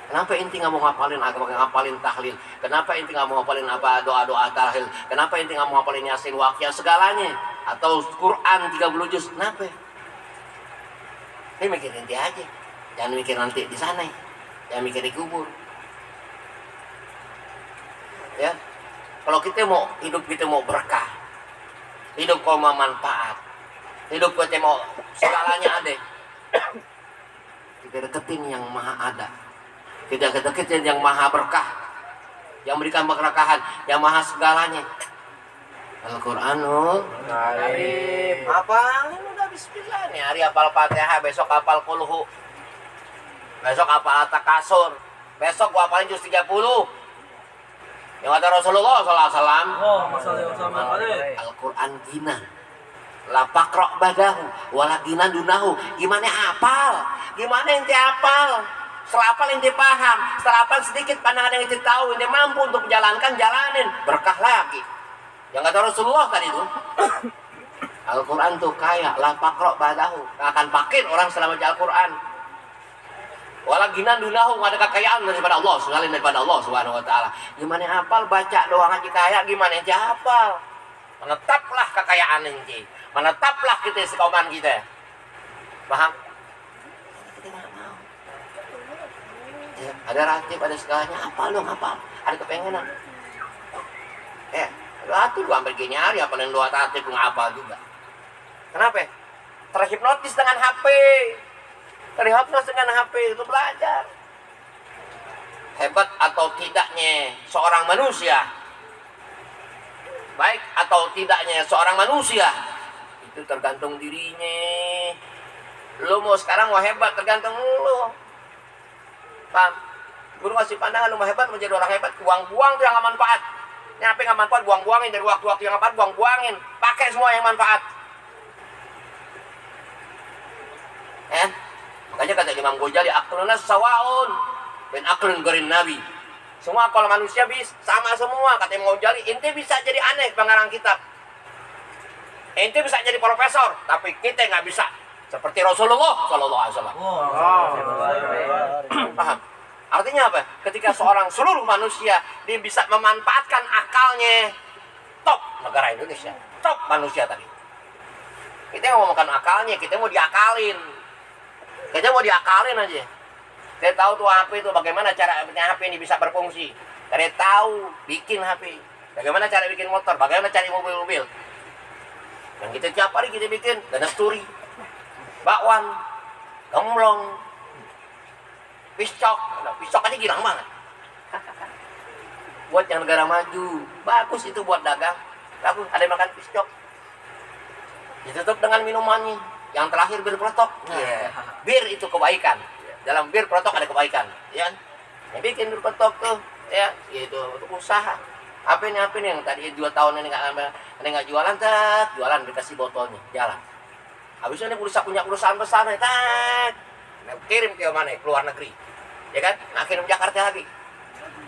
Kenapa ente nggak mau ngapalin agama, ngapalin tahlil? Kenapa ente nggak mau ngapalin apa doa-doa tahlil? Kenapa ente nggak mau ngapalin yasin, waqiah segalanya? Atau Quran 30 juz? Kenapa? Ini mikir ente aja, jangan mikir nanti di sana, jangan mikir di kubur. Ya. Kalau kita mau hidup kita mau berkah, hidup kau mau manfaat, hidup kita mau segalanya ada, kita deketin yang maha ada, kita deketin yang maha berkah, yang berikan keberkahan, yang maha segalanya. Al-Quranul Karim. Apa? Udah bismillah nih, hari hafal Fatihah, besok hafal Qulhu, besok hafal At-Takasur, besok gua hafalin juz 30. Yang kata Rasulullah SAW, Al-Quran gina, la pakro badahu, wala gina dunahu. Gimana hafal? Gimana ente hafal? Setelah hafal ente paham, setelah hafal sedikit pandangan yang ente tahu, ente mampu untuk menjalankan, jalanin, berkah lagi. Yang kata Rasulullah tadi itu, Al-Quran tuh kaya, la pakro badahu, akan pakir orang selama baca Al-Quran. Walau ginan dunahu, nggak ada kekayaan daripada Allah, selain daripada Allah Subhanahu wa taala. Gimana hafal, baca doang aja kaya, gimana aja hafal? Menetaplah kekayaan ini, menetaplah kita sekauman kita. Paham? Kita nggak mau. Ya, ada ratib, ada segalanya, hafal dong, hafal. Ada kepengenan. Ratib gua ambil gini hari, hafalin 2 ratib, gua hafal juga. Kenapa? Terhipnotis dengan HP. Terhipnotis dengan HP itu belajar. Hebat atau tidaknya seorang manusia, baik atau tidaknya seorang manusia, itu tergantung dirinya. Lu mau sekarang mau hebat tergantung lu. Paham? Guru ngasih pandangan lu mau hebat, menjadi orang hebat, buang-buang tuh yang gak manfaat. Ini apa yang gak manfaat, buang-buangin dari waktu-waktu yang manfaat, buang-buangin. Pakai semua yang manfaat. Makanya kata Imam Ghazali, akluna sawaun dan aklun garin nabi. Semua kalau manusia bisa sama semua, kata Imam Ghazali. Ente bisa jadi aneh pengarang kitab, ente bisa jadi profesor, tapi kita nggak bisa seperti Rasulullah Sallallahu Alaihi Wasallam. Paham? Artinya apa? Ketika seluruh manusia dia bisa memanfaatkan akalnya, top negara Indonesia, top manusia tadi. Kita mau makan akalnya, kita mau diakalin. Kita mau diakalin aja. Saya tahu tuh HP itu bagaimana cara HP ini bisa berfungsi. Saya tahu bikin HP. Bagaimana cara bikin motor, bagaimana cari mobil-mobil. Yang kita tiap hari kita bikin ganasturi, bakwan, gemblong, piscok. Nah, piscok aja girang banget. Buat yang negara maju, bagus itu buat dagang. Bagus, ada yang makan piscok. Ditutup dengan minumannya. Yang terakhir bir peletok. Bir itu kebaikan. Dalam bir peletok ada kebaikan, ya. Yang bikin bir peletok tuh, ya, itu untuk usaha. Apa ini yang tadi 2 tahun ini nggak jualan, jualan dikasih botolnya, jalan. Habisnya ini punya perusahaan besar, kirim ke mana? Ke luar negeri, ya kan? Nah, kirim Jakarta lagi.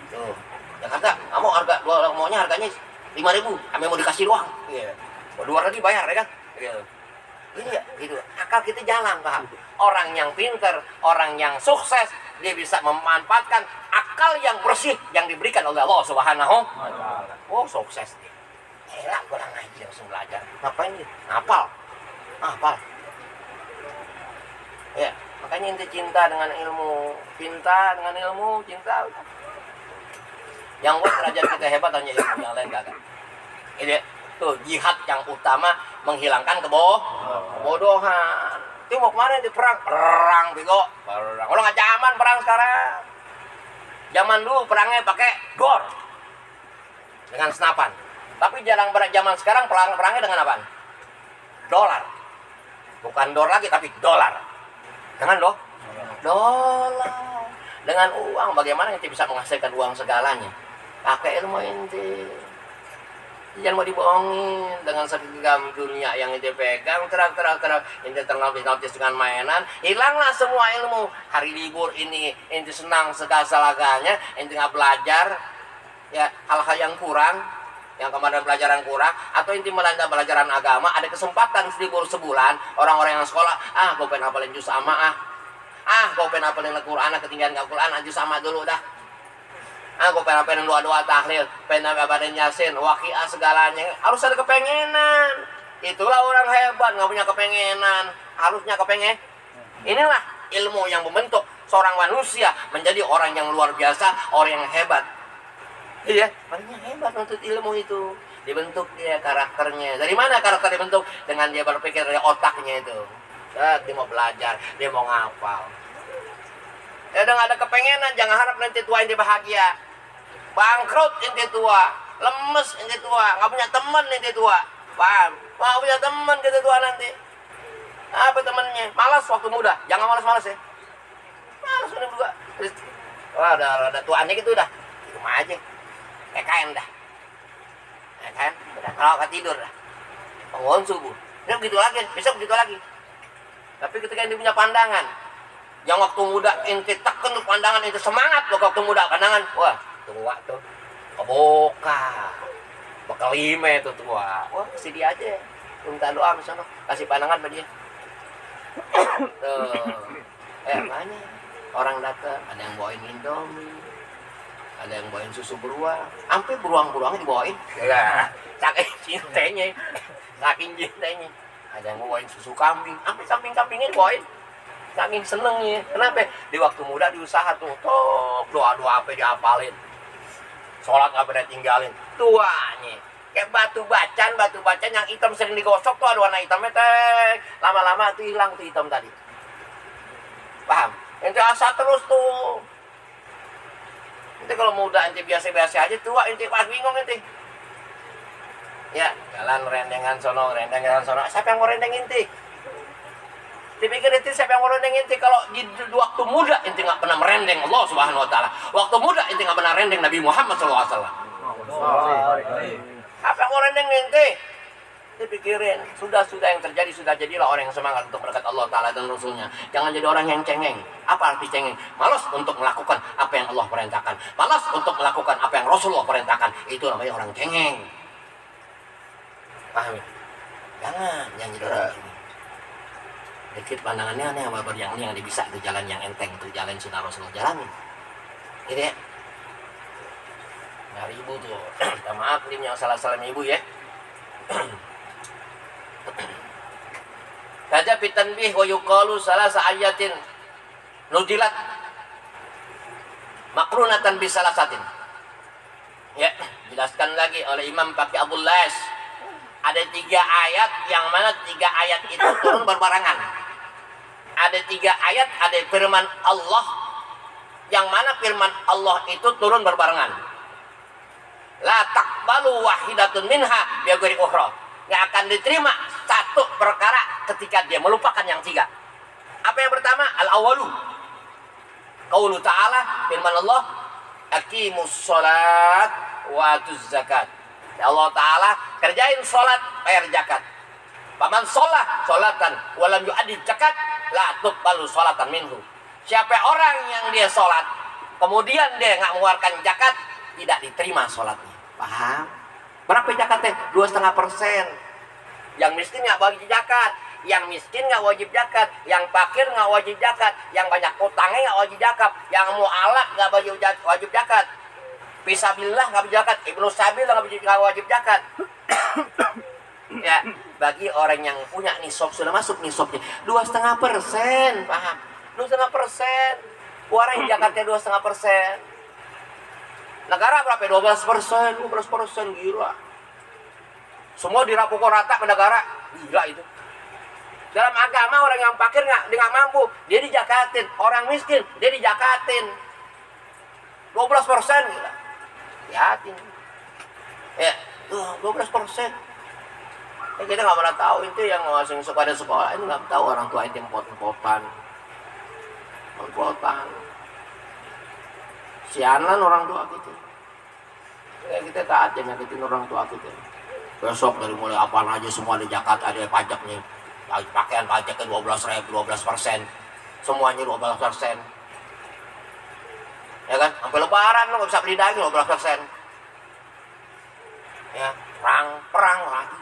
Tuh, Jakarta, kamu maunya harganya 5.000, kami mau dikasih doang. Iya. Mau luar negeri bayar, ya kan? Gitu. Iya, gitu. Akal kita jalan, paham? Orang yang pintar, orang yang sukses, dia bisa memanfaatkan akal yang bersih yang diberikan oleh Allah Subhanahu. Oh, sukses dia. Elah, kurang aja langsung belajar. Ngapain dia? Hafal. Ya, makanya inti cinta dengan ilmu, cinta dengan ilmu, cinta. Yang buat derajat kita hebat hanya ilmu, yang lain gak. Ini tuh jihad yang utama menghilangkan kebodohan. Itu mau kemana di perang bego. Perang. Kalau nggak zaman perang sekarang. Zaman dulu perangnya pakai gor dengan senapan. Tapi zaman sekarang perangnya dengan apa? Dolar. Bukan dolar lagi tapi dolar. Dengan dolar. Dengan uang. Bagaimana ente bisa menghasilkan uang segalanya? Pakai ilmu ente. Jangan mau dibohongin dengan segala dunia yang ente pegang, terang, ente ternotis dengan mainan, hilanglah semua ilmu. Hari libur ini ente senang segala-galanya, ente nggak belajar, ya hal-hal yang kurang, yang kemarin pelajaran kurang, atau ente melanda pelajaran agama, ada kesempatan libur sebulan, orang-orang yang sekolah, gue pengen hafalin juz amma, gue pengen hafalin Al-Quran, ketinggian Al-Quran, juz amma dulu dah. Aku pengen doa-doa tahlil, pengen badan yasin, waqiah segalanya. Harus ada kepengenan. Itulah orang hebat, nggak punya kepengenan. Harusnya kepengen. Inilah ilmu yang membentuk seorang manusia menjadi orang yang luar biasa, orang yang hebat. Iya, makanya hebat untuk ilmu itu. Dibentuk dia karakternya. Dari mana karakter dibentuk? Dengan dia berpikir dari otaknya itu. Dia mau belajar, dia mau ngapal. Ya udah nggak ada kepengenan, jangan harap nanti tua ente bahagia. Bangkrut ente tua, lemes ente tua, nggak punya teman ente tua. Paham? Nggak punya teman kita tua nanti. Apa temannya? Malas waktu muda, jangan malas-malas ya. Malas udah juga. Wah, udah tuanya gitu udah. Di rumah aja. KKN dah. KKN, udah kalau nggak tidur dah. Bangun subuh. Dia begitu lagi, besok begitu lagi. Tapi ketika dia punya pandangan, yang waktu muda ente tekan pandangan ente semangat waktu muda pandangan, wah tua tuh keboka bakal 5 itu tua, wah kasih dia aja minta doa misalnya kasih pandangan sama dia tuh banyak orang datang, ada yang bawain Indomie, ada yang bawain susu beruang, sampai beruang-beruangnya dibawain ya saking cintanya ada yang bawain susu kambing, sampai kambing-kambingnya dibawain saking senengnya. Kenapa? Di waktu muda diusaha tuh, doa-doa apa dihafalin, sholat nggak pernah tinggalin. Tuanya kayak batu bacan yang hitam sering digosok tuh, ada warna hitamnya teh, lama-lama tuh hilang tuh hitam tadi. Paham? Ente asa terus tuh. Ente kalau muda ente biasa-biasa aja, tua ente pas bingung ente. Ya, jalan rendengan sono. Siapa yang mau rendeng ente? Dipikir itu siapa yang mau rendeng inti? Kalau di waktu muda inti nggak pernah merendeng Allah Subhanahu Wa Taala. Waktu muda inti nggak pernah rendeng Nabi Muhammad SAW. Apa yang mau rendeng inti? Dipikirin. Sudah yang terjadi sudah, jadilah orang yang semangat untuk berkat Allah Taala dan Rasulnya. Jangan jadi orang yang cengeng. Apa arti cengeng? Malas untuk melakukan apa yang Allah perintahkan. Malas untuk melakukan apa yang Rasulullah perintahkan. Itu namanya orang cengeng. Paham? Jangan jadi orang cengeng. Dikit pandangannya aneh sama yang ini yang bisa itu jalan yang enteng, itu jalan sunnah Rasulullah jalanin. Gitu ya. Nah, ibu tuh, minta maaf nih yang salah-salah ibu ya. Kaja pitanbih wa yuqalu salasa ayatin nujilat makrunatan bi salasatin. Ya, jelaskan lagi oleh Imam Faqih Abdul Lais Ada 3 ayat yang mana 3 ayat itu turun berbarengan. Ada 3 ayat, ada firman Allah yang mana firman Allah itu turun berbarengan. La taqbalu wahidatun minha biaghairi ukhra. Nggak akan diterima satu perkara ketika dia melupakan yang 3. Apa yang pertama? Al-awwalu. Qaulu ta'ala, firman Allah, aqimus sholat wa atuz zakat. Ya Allah Ta'ala, kerjain sholat, bayar zakat. Paman sholat, sholatan, walam yu'addi zakat, la tuqbalu sholatan minhu. Siapa orang yang dia sholat, kemudian dia nggak mengeluarkan zakat, tidak diterima sholatnya. Paham? Berapa zakatnya? 2,5%. Yang miskin nggak bagi zakat, yang miskin nggak wajib zakat, yang fakir nggak wajib zakat, yang banyak utangnya nggak wajib zakat, yang mu'alaf nggak wajib zakat, fisabilillah nggak wajib zakat, ibnu sabil nggak wajib zakat. Ya, bagi orang yang punya nisab, sudah masuk nisabnya 2,5%, paham? 2,5%. Orang yang zakatnya 2,5%. Negara berapa? 12%, gila. Semua dirapukul rata ke negara, gila itu. Dalam agama orang yang fakir nggak mampu, dia dijakatin. Orang miskin, dia dijakatin. 12%, gila. Lihatin. Ya, 12%. Kita nggak pernah tahu itu yang masing suka ada sekolah ini nggak tahu orang tua itu yang pot-potan. Sianan orang tua gitu. Ya, kita taat ya nyakitin orang tua kita. Besok dari mulai apaan aja semua ada zakat, ada pajaknya. Pakaian pajaknya 12%. Semuanya 12%. Ya kan? Sampai lebaran lo nggak bisa beli daging 12%. Ya, perang lagi.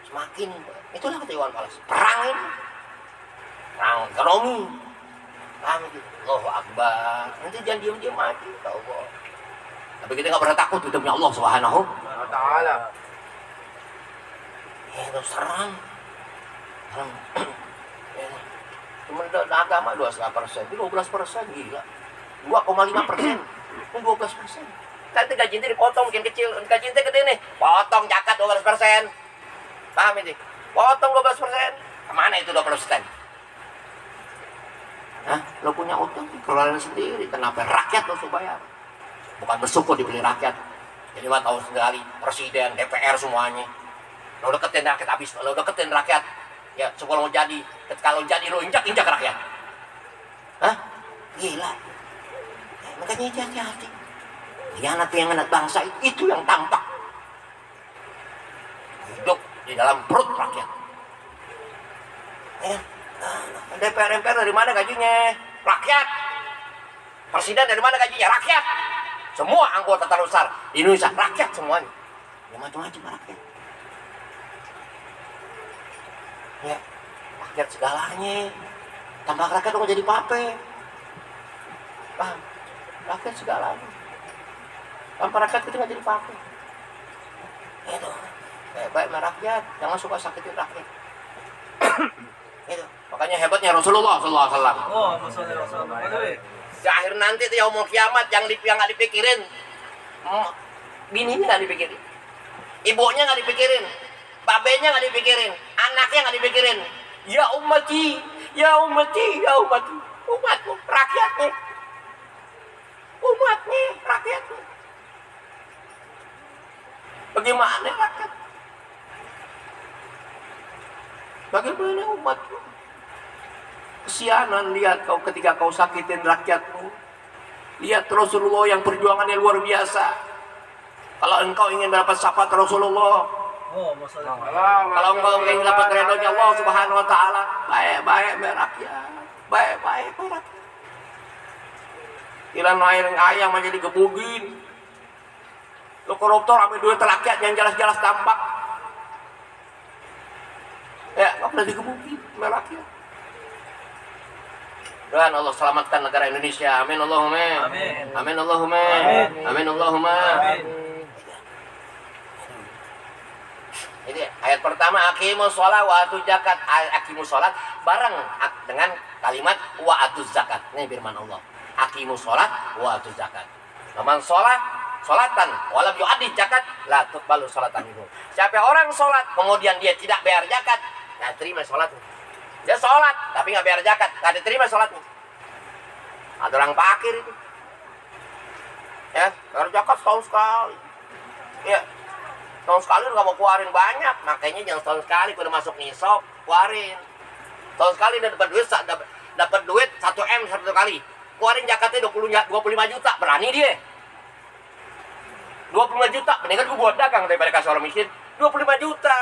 Semakin itulah kata Iwan Fals. Perang ini. Perang ekonomi. Allahu Akbar. Nanti jangan diam-diam aja, tahu kok. Tapi kita nggak pernah takut demi Allah Subhanahu wa Ta'ala. Itu serang. Cuma agama 2,5%, itu 12%, gila. 2,5%, 12%. Nanti gaji ini dipotong, mungkin kecil, gaji ini gede nih, potong zakat 12%. Paham ini? Potong 12%. Kemana itu 12%? Hah? Lo punya utang, keluarin sendiri. Kenapa? Rakyat lo bayar. Bukan bersyukur dibeli rakyat. Jadi 5 tahun sekali, presiden, DPR semuanya. Lo deketin rakyat habis, lo deketin rakyat. Ya, sebelum jadi, kalau jadi lo injak rakyat. Hah? Gila. Makanya hati-hati. Anak bangsa itu yang tampak. Hidup di dalam perut rakyat. Ya. DPR dari mana gajinya? Rakyat. Presiden dari mana gajinya? Rakyat. Semua anggota terbesar di Indonesia rakyat semuanya. Ya macam-macam rakyat. Ya, rakyat segalanya. Tambah rakyat mau jadi pape. Paham? Rakyat segalanya. Tanpa rakyat kita nggak jadi pape. Itu. Baik rakyat, jangan suka sakitin rakyat. Itu. Makanya hebatnya Rasulullah SAW. Oh, Rasulullah. Di akhir nanti tuh yaumul kiamat yang nggak dipikirin, bininya nggak dipikirin, ibunya nggak dipikirin, babenya nggak dipikirin, anaknya nggak dipikirin. Ya ummati, umatmu, rakyatnya, rakyatnya. Bagaimana rakyat? Bagaimana umatmu? Kesianan, lihat kau ketika kau sakitin rakyatmu. Lihat Rasulullah yang perjuangannya luar biasa. Kalau engkau ingin dapat syafaat Rasulullah, kalau engkau ingin dapat ridhonya Allah Subhanahu wa Ta'ala, baik-baik rakyat, baik-baik rakyat. Kira air ayam aja digebugin. Lo koruptor ambil duit rakyat yang jelas-jelas tampak. Ya, nggak pernah digebugin sama rakyat. Dan Allah selamatkan negara Indonesia. Amin Allahumma. Amin. Amin Allahumma. Amin Allahumma. Amin. Jadi ayat pertama aqimus shalah wa atuz zakat. Aqimus shalah bareng dengan kalimat wa atuz zakat. Ini firman Allah. Aqimus shalah wa atuz zakat. Man shalah sholatan walam yu'addi zakat la tuqbalu sholatan itu. Siapa orang sholat kemudian dia tidak bayar zakat, nggak terima sholatnya. Dia sholat tapi nggak bayar zakat, nggak diterima sholatnya. Ada orang fakir itu, ya bayar zakat setahun sekali, ya tahun sekali nggak mau keluarin banyak, makanya jangan tahun sekali udah masuk nisab keluarin. Tahun sekali udah dapat duit 1 M satu kali, keluarin zakatnya 25 juta, berani dia 25 juta, mendingan gue buat dagang daripada kasih orang miskin. 25 juta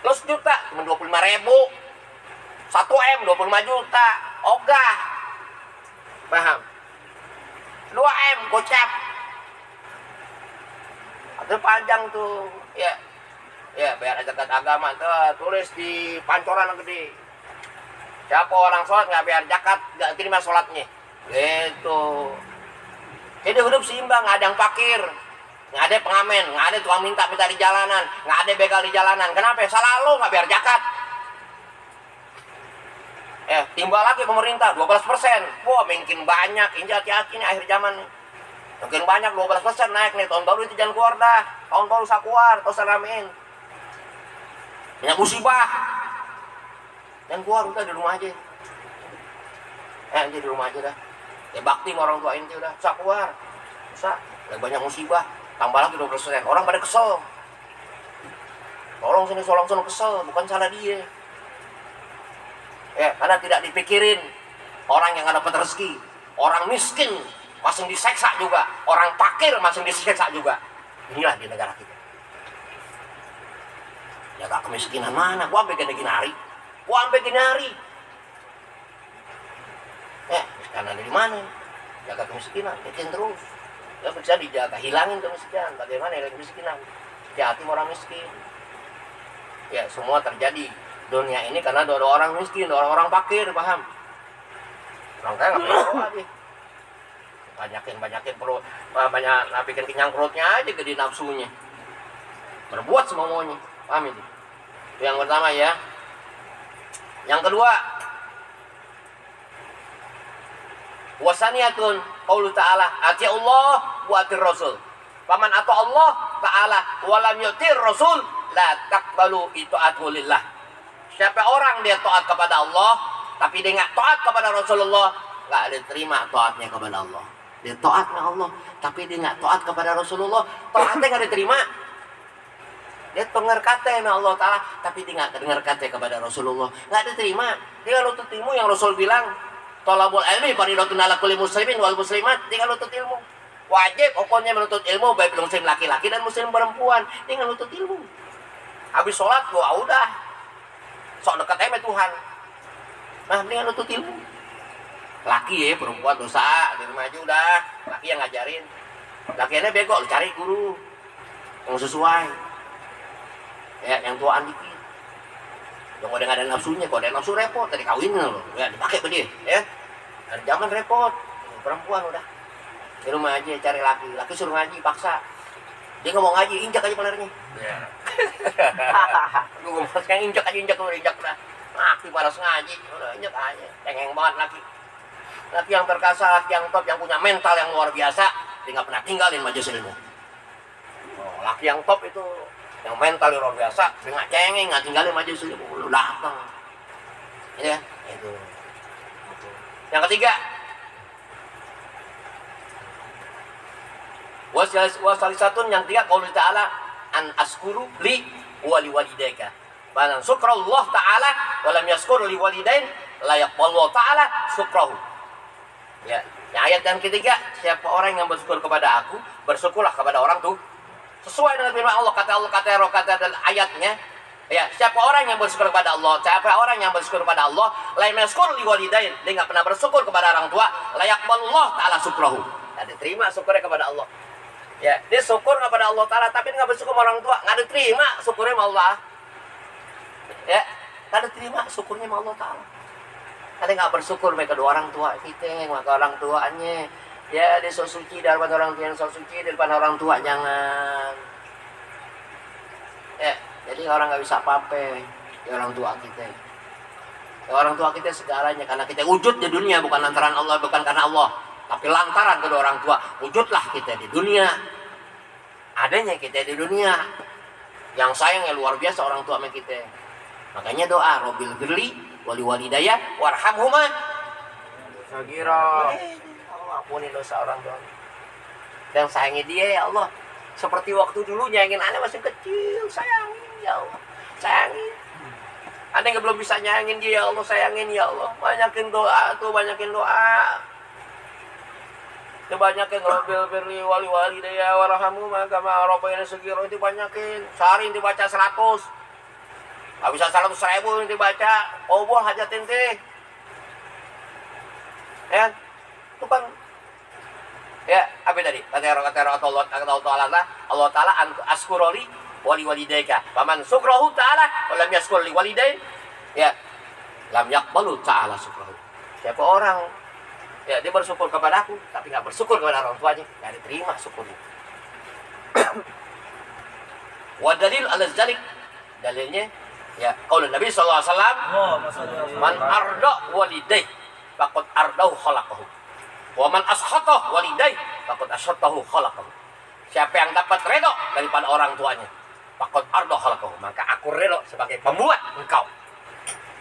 lo sejuta cuma 25.000, 1 M 25 juta ogah, paham? 2 M gocap, itu panjang tuh, ya bayar zakat agama tuh tulis di pancoran gede. Siapa orang sholat nggak bayar zakat nggak terima sholatnya, gitu. Jadi hidup seimbang, nggak ada yang fakir, nggak ada pengamen, nggak ada tukang minta di jalanan, nggak ada begal di jalanan. Kenapa? Selalu nggak bayar zakat. Timbal lagi pemerintah 12%. Wah, makin banyak. Ini hati-hati nih akhir zaman nih. Makin banyak 12% naik nih. Tahun baru itu jangan keluar dah. Tahun baru usah keluar, terus ramein. Banyak musibah. Jangan keluar, udah di rumah aja. Di rumah aja dah. Bakti sama orang tua inti udah, usah keluar. Usah, lagi banyak musibah. Tambah lagi 12%. Orang pada kesel. Tolong sini, kesel, bukan salah dia. Karena tidak dipikirin orang yang nggak dapat rezeki, orang miskin masih diseksa juga, orang fakir masih diseksa juga. Inilah di negara kita. Jaga kemiskinan mana? Gua sampai gini hari. Karena dari mana? Jaga kemiskinan, bikin terus. Ya bisa dijaga, hilangin kemiskinan. Bagaimana hilangin kemiskinan? Hati-hati orang miskin. Ya semua terjadi dunia ini karena ada orang miskin, orang fakir, paham? Orang kaya nggak perlu aja, banyakin perut, bikin kenyang perutnya aja, gede nafsunya, berbuat semua maunya, paham itu? Itu yang pertama ya. Yang kedua, wasaniyatun qaulu ta'ala ati Allah wa ati Rasul. Paman atau Allah Ta'ala walam yutir Rasul la taqbalu ita'atu lillah. Siapa orang dia taat kepada Allah tapi dia nggak taat kepada Rasulullah, nggak diterima taatnya kepada Allah. Dia taat kepada Allah tapi dia nggak taat kepada Rasulullah, taatnya nggak diterima. Dia dengar kata sama Allah Ta'ala tapi dia nggak dengar kata kepada Rasulullah, nggak diterima. Dia lutut ilmu yang Rasul bilang thalabul ilmi fardhatun 'ala kulli muslimin wal muslimat. Dia lutut ilmu wajib hukumnya menuntut ilmu, baik muslim laki-laki dan muslim perempuan. Dia lutut ilmu. Habis sholat gua udah sok dekat sama Tuhan. Nah, mendingan lutut ilmu. Laki perempuan dosa, di rumah aja udah. Laki yang ngajarin. Lakiannya bego, lu cari guru yang sesuai. Yang tuaan dikit. Yang udah nggak ada nafsunya, kalau ada nafsu repot, tadi kawin loh. Ya dipakai ke dia, ya. Dan zaman repot, perempuan udah. Di rumah aja cari laki suruh ngaji, paksa. Dia nggak mau ngaji, injak aja pelernya. Lu ngomong sekarang injak udah. Laki panas ngaji, udah injak aja. Cengeng banget laki. Laki yang perkasa, laki yang top, yang punya mental yang luar biasa, dia nggak pernah tinggalin majelis ilmu. Laki yang top itu, yang mental luar biasa, dia nggak cengeng, nggak tinggalin majelis ilmu. Lu datang. Ya, itu. Yang ketiga, wasalisatun yang tiga qaul ta'ala an askuru li wali walidayka. Banan syukrullah ta'ala wa lam yaskur li walidain la yaqballu ta'ala syukrahu. Ya, ayat yang ketiga, siapa orang yang bersyukur kepada aku, bersyukurlah kepada orang tuh. Sesuai dengan firman Allah, kata dan ayatnya. Ya, siapa orang yang bersyukur kepada Allah, siapa orang yang bersyukur kepada Allah, la yaskur li walidain, dia enggak pernah bersyukur kepada orang tua, la yaqballu ta'ala syukrahu. Tidak diterima syukurnya kepada Allah. Ya, dia syukur kepada Allah Ta'ala tapi dia nggak bersyukur sama orang tua, nggak diterima syukurnya sama Allah. Ya, nggak diterima syukurnya sama Allah Ta'ala. Karena nggak bersyukur sama kedua orang tua kita, sama orang tuanya. Ya, dia sok suci di depan orang tua, yang sok suci di depan orang tua jangan. Ya, jadi orang nggak bisa apa-apa di orang tua kita. Ya, orang tua kita segalanya karena kita wujud di dunia bukan lantaran Allah, bukan karena Allah. Tapi lantaran kedua orang tua, wujudlah kita di dunia. Adanya kita di dunia. Yang sayangnya luar biasa orang tua sama kita. Makanya doa, Robbil birli wali walidayya warhamhuma sagira. Allah ampuni dosa orang tua. Yang sayangi dia ya Allah. Seperti waktu dulu nyayangin aneh masih kecil, sayangin ya Allah. Sayangin. Aneh yang belum bisa nyayangin dia ya Allah, sayangin ya Allah. Banyakin doa tuh, banyakin doa. Dibanyakin Robbil birli wali walidayya warhamhuma kama rabbayani shaghira, itu banyakin. Sehari dibaca 100. Enggak bisa 100.000 dibaca. Obol hajat ente. Ya. Itu kan ya, apa tadi? Kata Allah Ta'ala askuroli wali walidayka. Faman syukrahu ta'ala wa lam yashkur li walidain, ya, lam yaqbalu ta'ala syukrahu. Siapa orang ya dia bersyukur kepada aku tapi nggak bersyukur kepada orang tuanya, nggak diterima syukurnya. Wa dalil ala zalik, dalilnya ya qaulun Nabi sallallahu alaihi wasallam, man arda walidai faqad ardahu khalaqahu wa man ashata walidai faqad ashatahu khalaqahu. Siapa yang dapat redho daripada orang tuanya, faqad ardahu khalaqahu, maka aku redho sebagai pembuat engkau.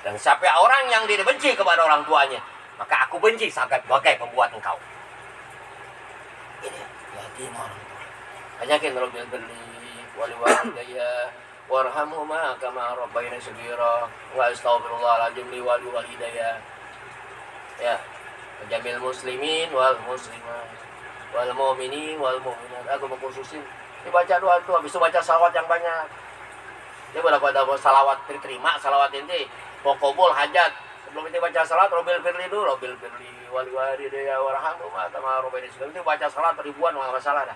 Dan siapa orang yang dia benci kepada orang tuanya, maka aku benci sebagai pembuat engkau. Ini yakin orang tua. Banyakin Robbil birli wali walidayya warhamhuma kama rabbayani shaghira wa astaghfirullahaladzim li wali walidayya. Ya, jamil muslimin wal muslimat wal mu'minin wal mu'minat. Aku mengkhususin dibaca doa itu, habis itu baca salawat yang banyak. Dia berapa salawat diterima, salawat ini pokobol hajat. Sebelum itu baca salat, Robbil birli dulu, Robbil birli wali walidayya warhamhuma kama rabbayani shaghira. Itu baca salat ribuan enggak masalah dah.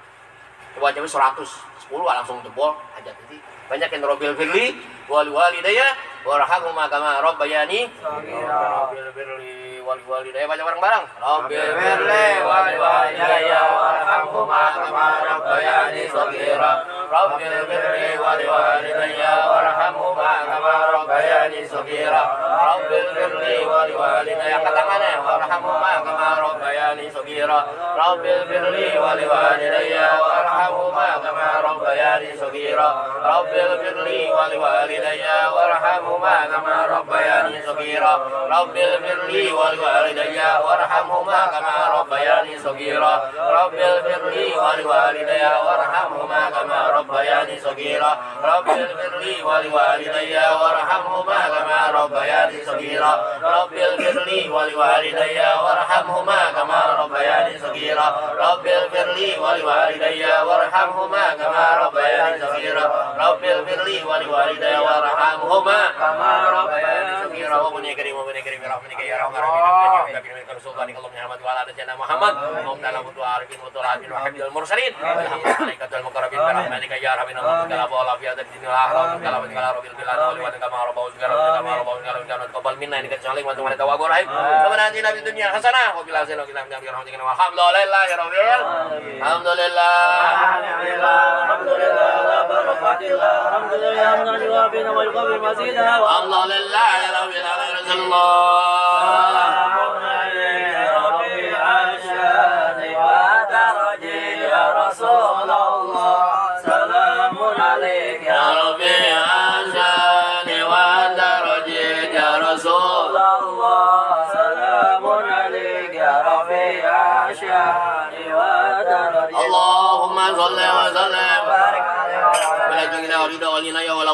Baca 100, 10 langsung jebol hajat itu. Banyakin Robbil birli wali walidayya warhamhuma kama rabbayani shaghira. Robbil birli wali walidayya, baca bareng-bareng. Robbil birli wali walidayya warhamhuma kama rabbayani shaghira. Robbil birli wali walidayya warhamhuma kama rabbayani shaghira. Robbil birli wali walidayya, angkat tangannya, warhamhuma kama rabbayani shaghira. Robbil birli wali walidayya warhamhuma kama rabbayani shaghira. Robbil birli wali walidayya warhamhuma kama rabbayani shaghira. Robbil birli wali walidayya warhamhuma kama rabbayani shaghira. Robbil birli wali walidayya warhamhuma kama rabbayani shaghira. Robbil birli wali walidayya warhamhuma kama rabbayani shaghira. Robbil birli wali walidayya warhamhuma kama rabbayani shaghira. Robbil birli wali walidayya warhamhuma kama rabbayani shaghira. Robbil birli wali walidayya warhamhuma kama rabbayani shaghira. Wa bunyi karim wa bunyi karim rahmatika ya rahman rahim. Nabi sultani kalau menyelamat wala dan jannah Muhammad. Muhammad wa arifin wa turabin wa habibul mursalin. Alhamdulillah mukarrabin rahmatika ya rabbil alamin. Kala wala fi hadhihi dunya akhirah. Kala wa kala rabbil bilal wa kama rabbahu segala kama rabbahu segala jangan qabal minna ini kan saling wa tumma tawabur rahim. Rabbana atina fid dunya hasanah wa fil akhirati hasanah wa qina adzabannar. Alhamdulillah ya rabbil alamin. Alhamdulillah. Alhamdulillah. Alhamdulillah. Alhamdulillah ya rabbil alamin. Allahumma sholli wa sallim. Wa ala alihi wa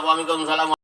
sahbihi wa sallam.